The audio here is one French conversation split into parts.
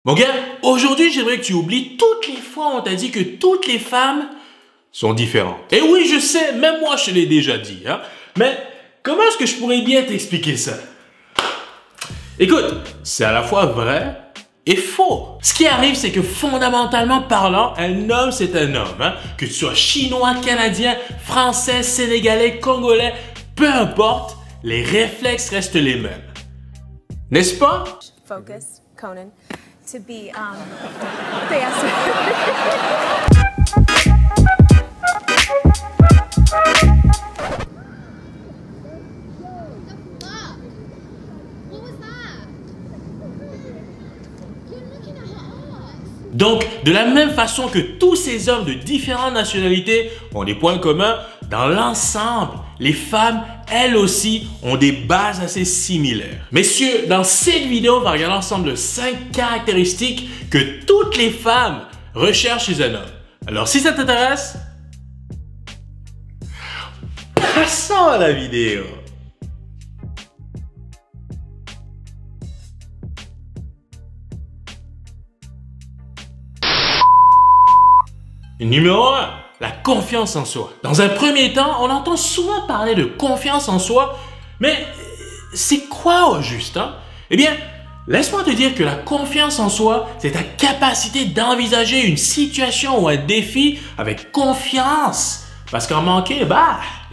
Mon gars, aujourd'hui, j'aimerais que tu oublies toutes les fois où on t'a dit que toutes les femmes sont différentes. Et oui, je sais, même moi, je te l'ai déjà dit, hein. Mais comment est-ce que je pourrais bien t'expliquer ça? Écoute, c'est à la fois vrai et faux. Ce qui arrive, c'est que fondamentalement parlant, un homme, c'est un homme, hein. Que tu sois chinois, canadien, français, sénégalais, congolais, peu importe, les réflexes restent les mêmes. N'est-ce pas? Focus, Conan, to be faster. Donc, de la même façon que tous ces hommes de différentes nationalités ont des points communs, dans l'ensemble, les femmes, elles aussi, ont des bases assez similaires. Messieurs, dans cette vidéo, on va regarder ensemble 5 caractéristiques que toutes les femmes recherchent chez un homme. Alors, si ça t'intéresse, passons à la vidéo. Numéro 1, la confiance en soi. Dans un premier temps, on entend souvent parler de confiance en soi, mais c'est quoi au juste, hein? Eh bien, laisse-moi te dire que la confiance en soi, c'est ta capacité d'envisager une situation ou un défi avec confiance. Parce qu'en manquer,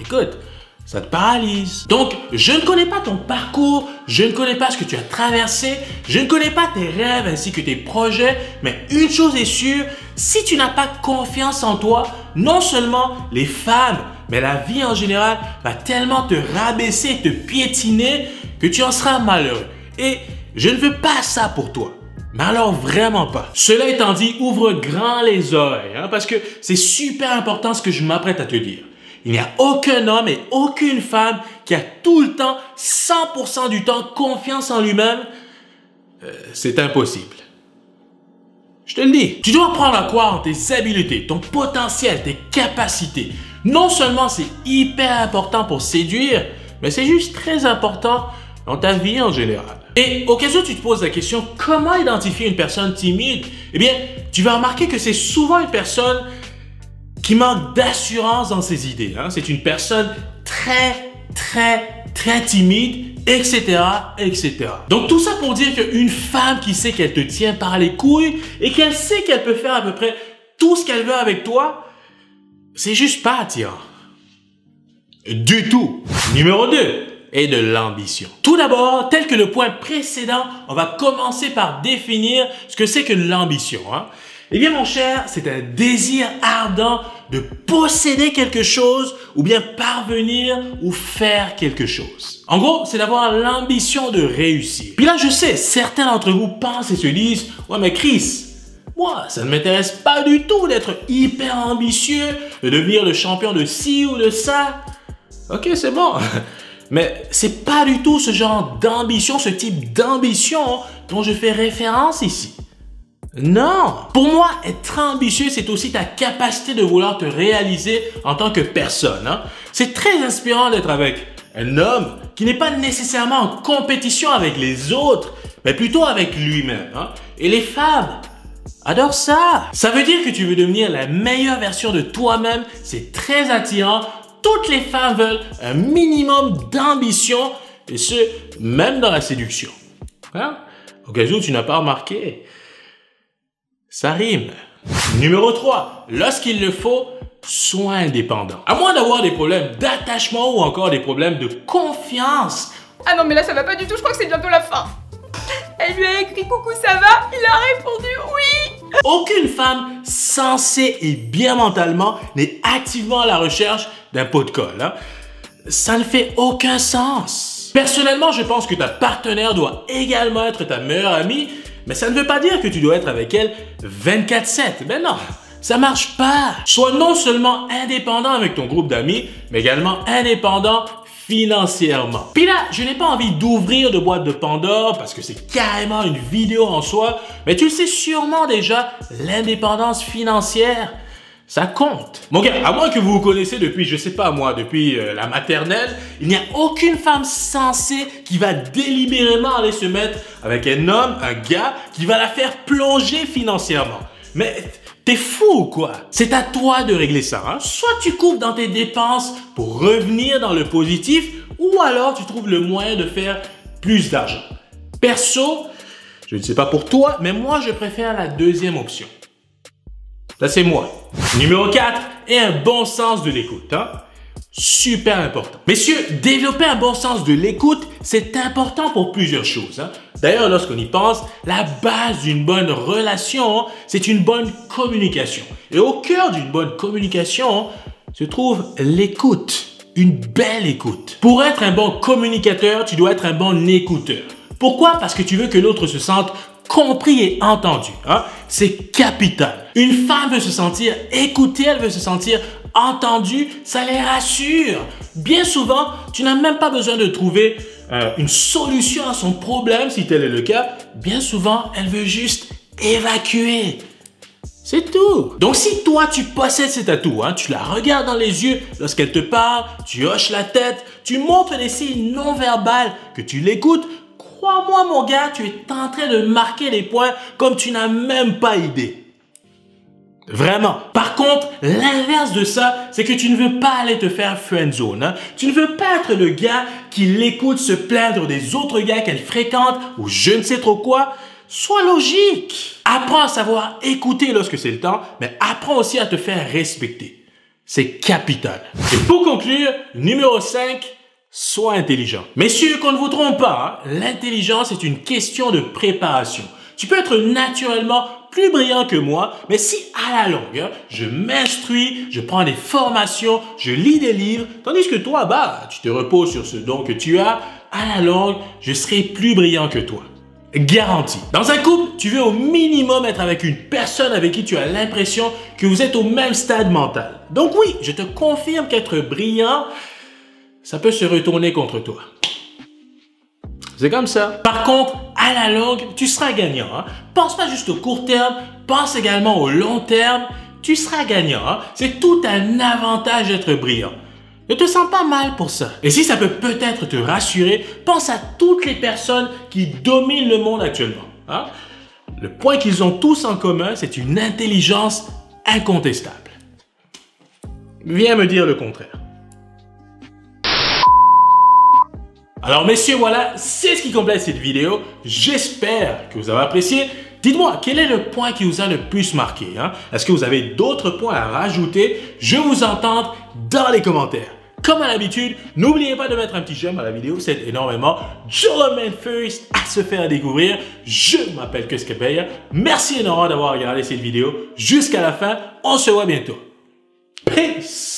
écoute, ça te paralyse. Donc, je ne connais pas ton parcours, je ne connais pas ce que tu as traversé, je ne connais pas tes rêves ainsi que tes projets, mais une chose est sûre, si tu n'as pas confiance en toi, non seulement les femmes, mais la vie en général va tellement te rabaisser, te piétiner que tu en seras malheureux. Et je ne veux pas ça pour toi. Mais alors vraiment pas. Cela étant dit, ouvre grand les oreilles, hein, parce que c'est super important ce que je m'apprête à te dire. Il n'y a aucun homme et aucune femme qui a tout le temps, 100% du temps, confiance en lui-même. C'est impossible. Je te le dis. Tu dois apprendre à croire en tes habiletés, ton potentiel, tes capacités. Non seulement c'est hyper important pour séduire, mais c'est juste très important dans ta vie en général. Et au cas où tu te poses la question, comment identifier une personne timide? Eh bien, tu vas remarquer que c'est souvent une personne qui manque d'assurance dans ses idées. Hein? C'est une personne très timide, etc., etc. Donc tout ça pour dire qu'une femme qui sait qu'elle te tient par les couilles et qu'elle sait qu'elle peut faire à peu près tout ce qu'elle veut avec toi, c'est juste pas attirant. Du tout. Numéro 2 est de l'ambition. Tout d'abord, tel que le point précédent, on va commencer par définir ce que c'est que l'ambition. Hein? Eh bien, mon cher, c'est un désir ardent de posséder quelque chose ou bien parvenir ou faire quelque chose. En gros, c'est d'avoir l'ambition de réussir. Puis là, je sais, certains d'entre vous pensent et se disent « Ouais, mais Chris, moi, ça ne m'intéresse pas du tout d'être hyper ambitieux, de devenir le champion de ci ou de ça. » Ok, c'est bon. Mais c'est pas du tout ce genre d'ambition, ce type d'ambition dont je fais référence ici. Non! Pour moi, être ambitieux, c'est aussi ta capacité de vouloir te réaliser en tant que personne. Hein? C'est très inspirant d'être avec un homme qui n'est pas nécessairement en compétition avec les autres, mais plutôt avec lui-même. Hein? Et les femmes adorent ça. Ça veut dire que tu veux devenir la meilleure version de toi-même. C'est très attirant. Toutes les femmes veulent un minimum d'ambition, et ce, même dans la séduction. Hein? Au cas où tu n'as pas remarqué, ça rime. Numéro 3, lorsqu'il le faut, sois indépendant. À moins d'avoir des problèmes d'attachement ou encore des problèmes de confiance. Ah non mais là ça va pas du tout, je crois que c'est bientôt la fin. Elle lui a écrit coucou ça va, il a répondu oui. Aucune femme sensée et bien mentalement n'est activement à la recherche d'un pot de colle. Hein? Ça ne fait aucun sens. Personnellement, je pense que ta partenaire doit également être ta meilleure amie, mais ça ne veut pas dire que tu dois être avec elle 24/7. Ben non, ça marche pas. Sois non seulement indépendant avec ton groupe d'amis, mais également indépendant financièrement. Puis là, je n'ai pas envie d'ouvrir de boîte de Pandore parce que c'est carrément une vidéo en soi, mais tu le sais sûrement déjà, l'indépendance financière, Ça compte. Mon gars, à moins que vous vous connaissez depuis, je sais pas moi, depuis la maternelle, il n'y a aucune femme sensée qui va délibérément aller se mettre avec un homme, un gars, qui va la faire plonger financièrement. Mais t'es fou ou quoi? C'est à toi de régler ça. Hein? Soit tu coupes dans tes dépenses pour revenir dans le positif, ou alors tu trouves le moyen de faire plus d'argent. Perso, je ne sais pas pour toi, mais moi je préfère la deuxième option. Ça, c'est moi. Numéro 4, et un bon sens de l'écoute. Hein? Super important. Messieurs, développer un bon sens de l'écoute, c'est important pour plusieurs choses. Hein? D'ailleurs, lorsqu'on y pense, la base d'une bonne relation, c'est une bonne communication. Et au cœur d'une bonne communication se trouve l'écoute. Une belle écoute. Pour être un bon communicateur, tu dois être un bon écouteur. Pourquoi? Parce que tu veux que l'autre se sente compris et entendu. Hein? C'est capital. Une femme veut se sentir écoutée, elle veut se sentir entendue, ça les rassure. Bien souvent, tu n'as même pas besoin de trouver une solution à son problème, si tel est le cas. Bien souvent, elle veut juste évacuer. C'est tout. Donc si toi tu possèdes cet atout, hein, tu la regardes dans les yeux lorsqu'elle te parle, tu hoches la tête, tu montres des signes non verbaux que tu l'écoutes, crois-moi mon gars, tu es en train de marquer les points comme tu n'as même pas idée. Vraiment. Par contre, l'inverse de ça, c'est que tu ne veux pas aller te faire friendzone. Hein? Tu ne veux pas être le gars qui l'écoute se plaindre des autres gars qu'elle fréquente ou je ne sais trop quoi. Sois logique. Apprends à savoir écouter lorsque c'est le temps, mais apprends aussi à te faire respecter. C'est capital. Et pour conclure, numéro 5, sois intelligent. Messieurs, qu'on ne vous trompe pas, hein, l'intelligence est une question de préparation. Tu peux être naturellement plus brillant que moi, mais si à la longue, hein, je m'instruis, je prends des formations, je lis des livres, tandis que toi, tu te reposes sur ce don que tu as, à la longue, je serai plus brillant que toi. Garanti. Dans un couple, tu veux au minimum être avec une personne avec qui tu as l'impression que vous êtes au même stade mental. Donc oui, je te confirme qu'être brillant, ça peut se retourner contre toi. C'est comme ça. Par contre, à la longue, tu seras gagnant. Hein? Pense pas juste au court terme, pense également au long terme. Tu seras gagnant. Hein? C'est tout un avantage d'être brillant. Ne te sens pas mal pour ça. Et si ça peut peut-être te rassurer, pense à toutes les personnes qui dominent le monde actuellement. Hein? Le point qu'ils ont tous en commun, c'est une intelligence incontestable. Viens me dire le contraire. Alors messieurs, voilà, c'est ce qui complète cette vidéo. J'espère que vous avez apprécié. Dites-moi, quel est le point qui vous a le plus marqué? Hein? Est-ce que vous avez d'autres points à rajouter? Je vous entends dans les commentaires. Comme à l'habitude, n'oubliez pas de mettre un petit j'aime à la vidéo, c'est énormément. Joloman First à se faire découvrir. Je m'appelle Keskabeya. Merci énormément d'avoir regardé cette vidéo jusqu'à la fin. On se voit bientôt. Peace!